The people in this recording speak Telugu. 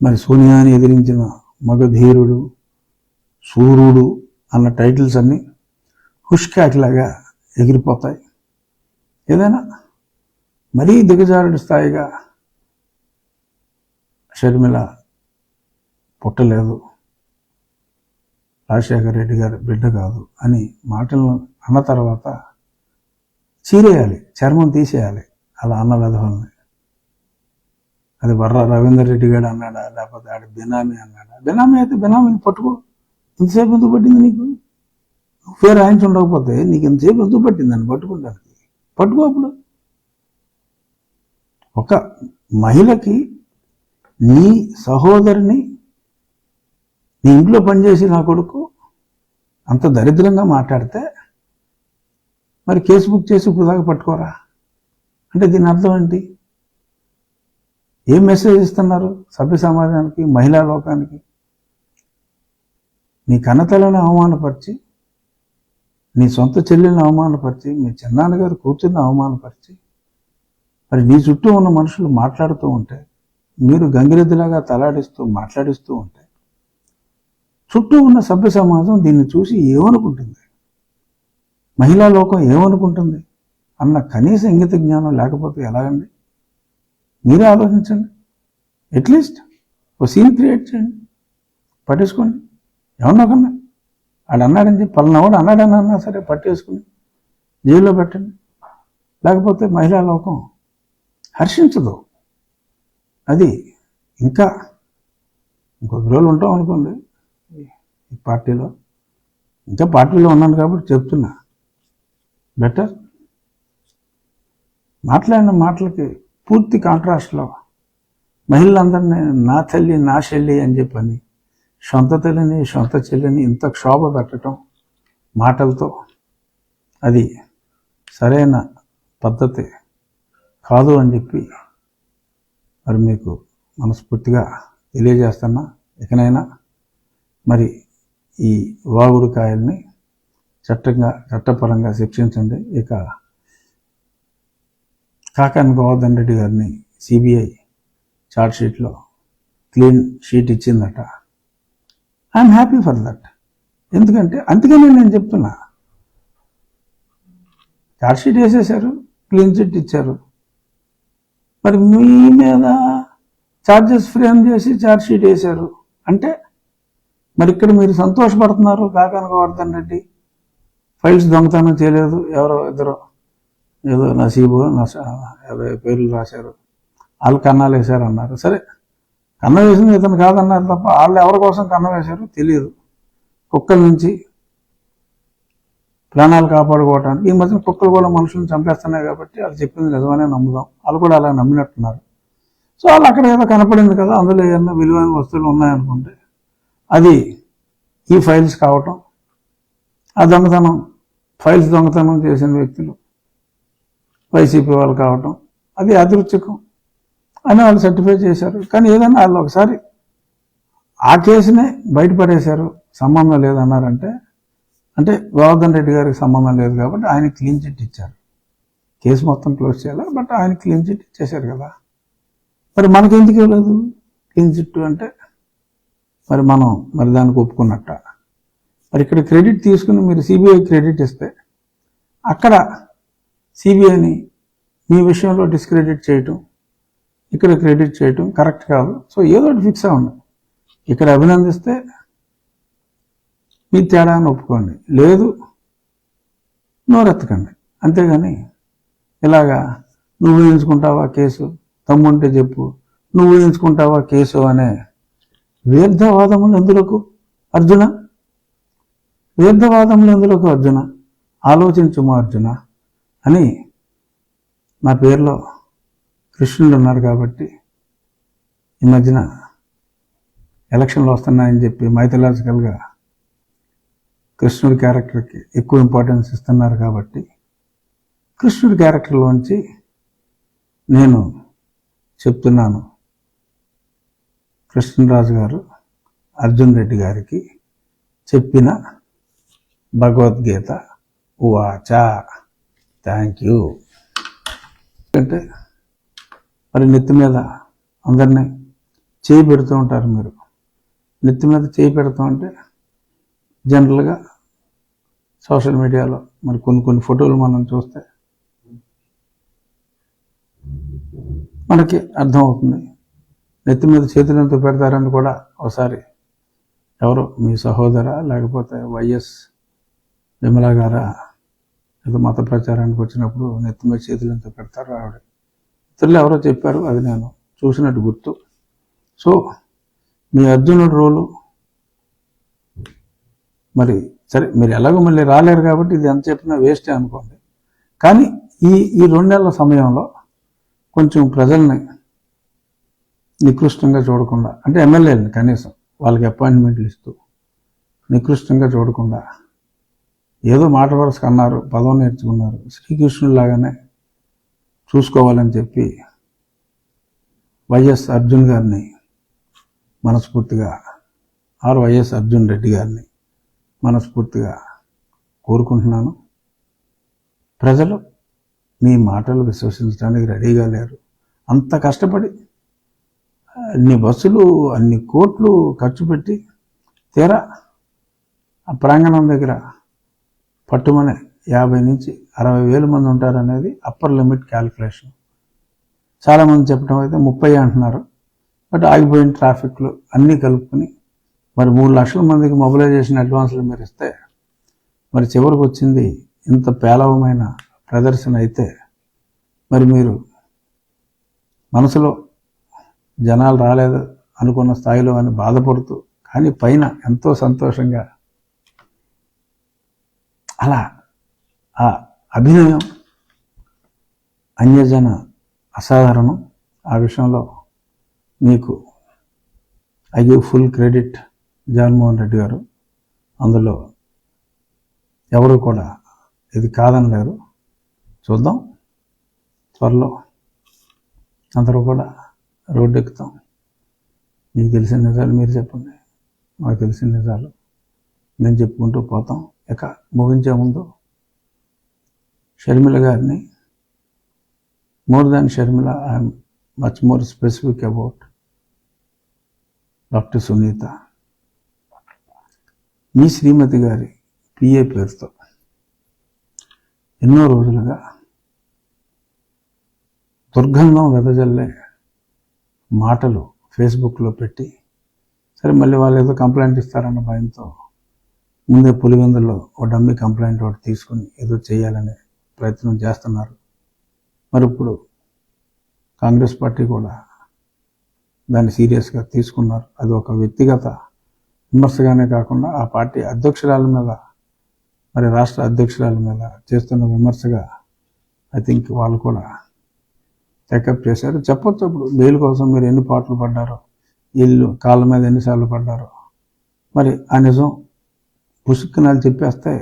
మరి సోనియాని ఎదిరించిన మగధీరుడు, సూర్యుడు అన్న టైటిల్స్ అన్నీ హుష్కాకిలాగా ఎగిరిపోతాయి. ఏదైనా మరీ దిగజారుడు స్థాయిగా షర్మిల పుట్టలేదు, రాజశేఖర రెడ్డి గారి బిడ్డ కాదు అని మాటలను అన్న తర్వాత చీరేయాలి, చర్మం తీసేయాలి అలా అన్న విధవల్ని. అది బర్ర రవీందర్ రెడ్డి గారు అన్నాడా, లేకపోతే ఆడ బినామీ అన్నాడా? బినామీ అయితే బినామీని పట్టుకో. ఇంతసేపు ఎందుకు పట్టింది నీకు? నువ్వే రాయించి ఉండకపోతే నీకు ఇంతసేపు ఎందుకు పట్టింది అని పట్టుకుంటానికి? పట్టుకో. అప్పుడు ఒక మహిళకి నీ సహోదరిని, నీ ఇంట్లో పనిచేసి నా కొడుకు అంత దరిద్రంగా మాట్లాడితే మరి కేసు బుక్ చేసి ఇప్పుడు దాకా పట్టుకోరా అంటే దీని అర్థం ఏంటి? ఏం మెసేజ్ ఇస్తున్నారు సభ్య సమాజానికి, మహిళా లోకానికి? నీ కన్నతల్లిని అవమానపరిచి, నీ సొంత చెల్లెల్ని అవమానపరిచి, మీ చిన్నాన్నగారు కూతుర్ని అవమానపరిచి, మరి నీ చుట్టూ ఉన్న మనుషులు మాట్లాడుతూ ఉంటే, మీరు గంగిరెద్దులాగా తలాడిస్తూ మాట్లాడిస్తూ ఉంటే చుట్టూ ఉన్న సభ్య సమాజం దీన్ని చూసి ఏమనుకుంటుంది, మహిళా లోకం ఏమనుకుంటుంది అన్న కనీస ఇంగిత జ్ఞానం లేకపోతే ఎలాగండి? మీరే ఆలోచించండి. అట్లీస్ట్ ఒక సీన్ క్రియేట్ చేయండి, పట్టేసుకోండి. ఏమన్నా కన్నా వాడు అన్నాడని చెప్పి పలానావాడు అన్నాడని అన్నా సరే పట్టేసుకుని జైల్లో పెట్టండి. లేకపోతే మహిళా లోకం హర్షించదు. అది ఇంకా ఇంకొక రోజులు ఉంటాం అనుకోండి ఈ పార్టీలో. ఇంకా పార్టీలో ఉన్నాను కాబట్టి చెప్తున్నా, బెటర్ మాట్లాడిన మాటలకి పూర్తి కాంట్రాస్ట్లో మహిళలందరినీ నా తల్లి నా చెల్లి అని చెప్పని, సొంత తల్లిని సొంత చెల్లిని ఇంత క్షోభ పెట్టడం మాటలతో అది సరైన పద్ధతి కాదు అని చెప్పి మరి మీకు మనస్ఫూర్తిగా తెలియజేస్తున్నా. ఇకనైనా మరి ఈ వాగుడుకాయల్ని చట్టపరంగా శిక్షించండి. ఇక కాకాని గోవర్ధన్ రెడ్డి గారిని సిబిఐ ఛార్జ్షీట్లో క్లీన్ షీట్ ఇచ్చిందట. I'm happy for that. ఎందుకంటే అందుకనే నేను చెప్తున్నా, ఛార్జ్షీట్ వేసేశారు, క్లీన్ షీట్ ఇచ్చారు. మరి మీ మీద ఛార్జెస్ ఫ్రేమ్ చేసి ఛార్జ్షీట్ వేశారు అంటే మరి ఇక్కడ మీరు సంతోషపడుతున్నారు. కాకాని గోవర్ధన్ రెడ్డి ఫైల్స్ దొంగతనం చేయలేదు, ఎవరో ఇద్దరు ఏదో నసీబు ఏదో పేర్లు రాశారు, వాళ్ళు కన్నాలు వేశారు అన్నారు. సరే, కన్న వేసింది ఇతను కాదన్నారు తప్ప వాళ్ళు ఎవరి కోసం కన్న వేశారో తెలియదు. కుక్కల నుంచి ప్రాణాలు కాపాడుకోవటానికి ఈ మధ్యన కుక్కలు కూడా మనుషులను చంపేస్తున్నాయి కాబట్టి వాళ్ళు చెప్పింది నిజమనే నమ్ముదాం. వాళ్ళు కూడా అలా నమ్మినట్టున్నారు. సో వాళ్ళు అక్కడ ఏదో కనపడింది కదా, అందులో ఏమన్నా విలువైన వస్తువులు ఉన్నాయనుకుంటే అది ఈ ఫైల్స్ కావటం, ఆ దొంగతనం ఫైల్స్ దొంగతనం చేసిన వ్యక్తులు వైసీపీ వాళ్ళు కావటం, అది అదృష్టకం అని వాళ్ళు సర్టిఫై చేశారు. కానీ ఏదైనా వాళ్ళు ఒకసారి ఆ కేసునే బయటపడేశారు, సంబంధం లేదన్నారంటే అంటే గోవర్ధన్ రెడ్డి గారికి సంబంధం లేదు కాబట్టి ఆయన క్లీన్ చిట్ ఇచ్చారు. కేసు మొత్తం క్లోజ్ చేయాలి, బట్ ఆయన క్లీన్ చిట్ ఇచ్చేశారు కదా. మరి మనకి ఎందుకు ఇవ్వలేదు క్లీన్ చిట్ అంటే మరి దానికి ఒప్పుకున్నట్ట. మరి ఇక్కడ క్రెడిట్ తీసుకుని మీరు సిబిఐ క్రెడిట్ ఇస్తే అక్కడ సిబిఐని మీ విషయంలో డిస్క్రెడిట్ చేయటం, ఇక్కడ క్రెడిట్ చేయటం కరెక్ట్ కాదు. సో ఏదో ఒకటి ఫిక్స్ అవ్వండి. ఇక్కడ అభినందిస్తే మీ తేడాన్ని ఒప్పుకోండి, లేదు నోరెత్తకండి. అంతేగాని ఇలాగా నువ్వు ఊహించుకుంటావా కేసు, తమ్ముంటే చెప్పు, నువ్వు ఊహించుకుంటావా కేసు అనే వ్యర్థవాదములు ఎందులకు అర్జున? వ్యర్థవాదములు ఎందులకు అర్జున? ఆలోచించుమా అర్జున అని నా పేరులో కృష్ణుడు ఉన్నారు కాబట్టి ఈ మధ్యన ఎలక్షన్లు వస్తున్నాయని చెప్పి మైథలాజికల్గా కృష్ణుడి క్యారెక్టర్కి ఎక్కువ ఇంపార్టెన్స్ ఇస్తున్నారు కాబట్టి కృష్ణుడి క్యారెక్టర్లోంచి నేను చెప్తున్నాను. కృష్ణరాజు గారు అర్జున్ రెడ్డి గారికి చెప్పిన భగవద్గీత ఉవాచ. Thank you. అంటే మరి నెత్తి మీద అందరినీ చేయి పెడుతూ ఉంటారు. మీరు నెత్తి మీద చేయి పెడతాం అంటే జనరల్గా సోషల్ మీడియాలో మరి కొన్ని ఫోటోలు మనం చూస్తే మనకి అర్థమవుతుంది. నెత్తి మీద చేతులు ఎంత పెడతారని కూడా ఒకసారి ఎవరు మీ సహోదర లేకపోతే వైఎస్ విమల గారా ఏదో మత ప్రచారానికి వచ్చినప్పుడు నెత్తి మీద చేతులు ఎంత పెడతారు ఆవిడ ఇతరులు ఎవరో చెప్పారు, అది నేను చూసినట్టు గుర్తు. సో మీ అర్జునుడి రోలు మరి సరే, మీరు ఎలాగో మళ్ళీ రాలేరు కాబట్టి ఇది ఎంత చెప్పినా వేస్టే అనుకోండి. కానీ ఈ 2 నెలల సమయంలో కొంచెం ప్రజల్ని నికృష్టంగా చూడకుండా, అంటే ఎమ్మెల్యేలని కనీసం వాళ్ళకి అపాయింట్మెంట్లు ఇస్తూ నికృష్టంగా చూడకుండా, ఏదో మాట వరుసకు అన్నారు, పదం నేర్చుకున్నారు, శ్రీకృష్ణుడిలాగానే చూసుకోవాలని చెప్పి వైఎస్ అర్జున్ గారిని మనస్ఫూర్తిగా వైఎస్ అర్జున్ రెడ్డి గారిని మనస్ఫూర్తిగా కోరుకుంటున్నాను. ప్రజలు మీ మాటలు విశ్వసించడానికి రెడీగా లేరు. అంత కష్టపడి అన్ని బస్సులు అన్ని కోట్లు ఖర్చు పెట్టి తీరా ఆ ప్రాంగణం దగ్గర పట్టుమని 50 నుంచి 60,000 మంది ఉంటారనేది అప్పర్ లిమిట్ క్యాలిక్యులేషన్. చాలామంది చెప్పడం అయితే 30 అంటున్నారు. బట్ ఆగిపోయిన ట్రాఫిక్లు అన్నీ కలుపుకొని మరి 3 లక్షల మందికి మొబిలైజేషన్ అడ్వాన్స్లు మీరు ఇస్తే మరి చివరికి వచ్చింది ఇంత పేలవమైన ప్రదర్శన అయితే మరి మీరు మనసులో జనాలు రాలేదు అనుకున్న స్థాయిలో అని బాధపడుతూ, కానీ పైన ఎంతో సంతోషంగా అలా ఆ అభినయం అన్యజన అసాధారణం. ఆ విషయంలో మీకు I give full credit Jaganmohan Reddy గారు. అందులో ఎవరు కూడా ఇది కాదనలేరు. చూద్దాం, త్వరలో అందరూ కూడా రోడ్డు ఎక్కుతాం. మీకు తెలిసిన నిజాలు మీరు చెప్పండి, మాకు తెలిసిన నిజాలు మేము చెప్పుకుంటూ పోతాం. ఇక ముగించే ముందు షర్మిల గారిని, more than Sharmila, I'm much more specific about doctor Sunitha, మీ శ్రీమతి గారి పిఏ పేరుతో ఎన్నో రోజులుగా దుర్గంధం వెదజల్లే మాటలు ఫేస్బుక్లో పెట్టి, సరే మళ్ళీ వాళ్ళు ఏదో కంప్లైంట్ ఇస్తారన్న భయంతో ముందే పులివెందులో ఒక డమ్మీ కంప్లైంట్ ఒకటి తీసుకుని ఏదో చేయాలనే ప్రయత్నం చేస్తున్నారు. మరి ఇప్పుడు కాంగ్రెస్ పార్టీ కూడా దాన్ని సీరియస్గా తీసుకున్నారు. అది ఒక వ్యక్తిగత విమర్శగానే కాకుండా ఆ పార్టీ అధ్యక్షురాల మీద, మరి రాష్ట్ర అధ్యక్షురాల మీద చేస్తున్న విమర్శగా ఐ థింక్ వాళ్ళు కూడా టేకప్ చేశారు. చెప్పొచ్చు అప్పుడు బెయిల్ కోసం మీరు ఎన్ని పాటలు పడ్డారో, వీళ్ళు కాళ్ళ మీద ఎన్నిసార్లు పడ్డారో. మరి ఆ నిజం పుసుక్కునాలు చెప్పేస్తే